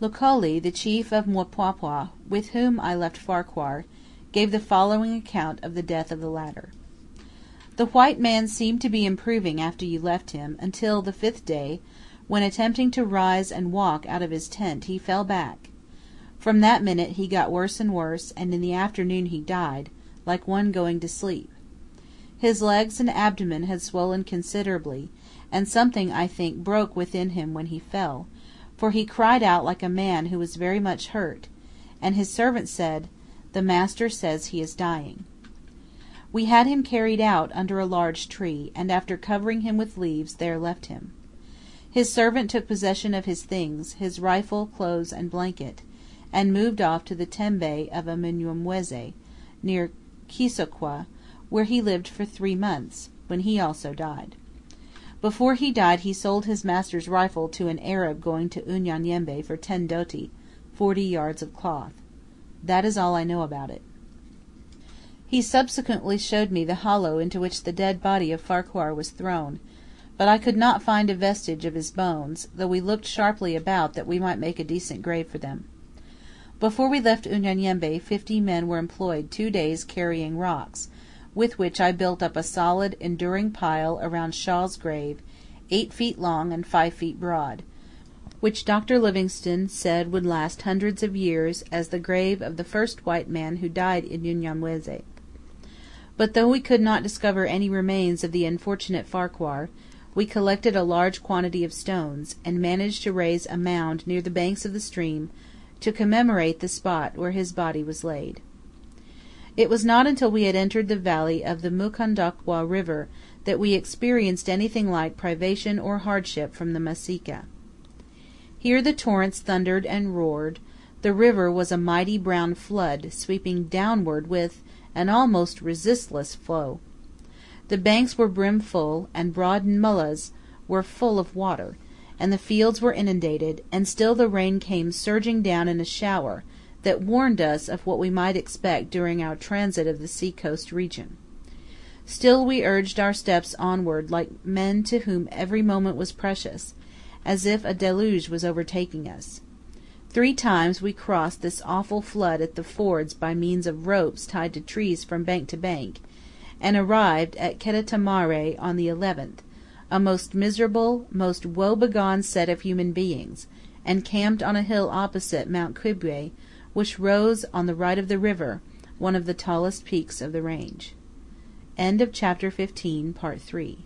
Lokoli, the chief of Mpwapwa, with whom I left Farquhar, gave the following account of the death of the latter. The white man seemed to be improving after you left him, until the 5th day, when attempting to rise and walk out of his tent, he fell back. From that minute he got worse and worse, and in the afternoon he died, like one going to sleep. His legs and abdomen had swollen considerably, and something, I think, broke within him when he fell, for he cried out like a man who was very much hurt, and his servant said, "The master says he is dying." We had him carried out under a large tree, and after covering him with leaves, there left him. His servant took possession of his things, his rifle, clothes, and blanket, and moved off to the tembe of a Mnyamwezi, near Kisokwa, where he lived for 3 months, when he also died. Before he died he sold his master's rifle to an Arab going to Unyanyembe for 10 doti, 40 yards of cloth. That is all I know about it. He subsequently showed me the hollow into which the dead body of Farquhar was thrown, but I could not find a vestige of his bones, though we looked sharply about that we might make a decent grave for them. Before we left Unyanyembe 50 men were employed 2 days carrying rocks, with which I built up a solid, enduring pile around Shaw's grave, 8 feet long and 5 feet broad, which Dr. Livingstone said would last hundreds of years as the grave of the first white man who died in Unyanyembe. But though we could not discover any remains of the unfortunate Farquhar, we collected a large quantity of stones, and managed to raise a mound near the banks of the stream to commemorate the spot where his body was laid. It was not until we had entered the valley of the Mukondokwa River that we experienced anything like privation or hardship from the Masika. Here the torrents thundered and roared; the river was a mighty brown flood, sweeping downward with an almost resistless flow. The banks were brimful, and broad nullahs were full of water, and the fields were inundated, and still the rain came surging down in a shower, that warned us of what we might expect during our transit of the sea coast region. Still we urged our steps onward like men to whom every moment was precious, as if a deluge was overtaking us. 3 times we crossed this awful flood at the fords by means of ropes tied to trees from bank to bank, and arrived at Kedatamare on the 11th, a most miserable, most woe-begone set of human beings, and camped on a hill opposite Mount Kibwe, which rose on the right of the river, one of the tallest peaks of the range. End of chapter 15, part 3.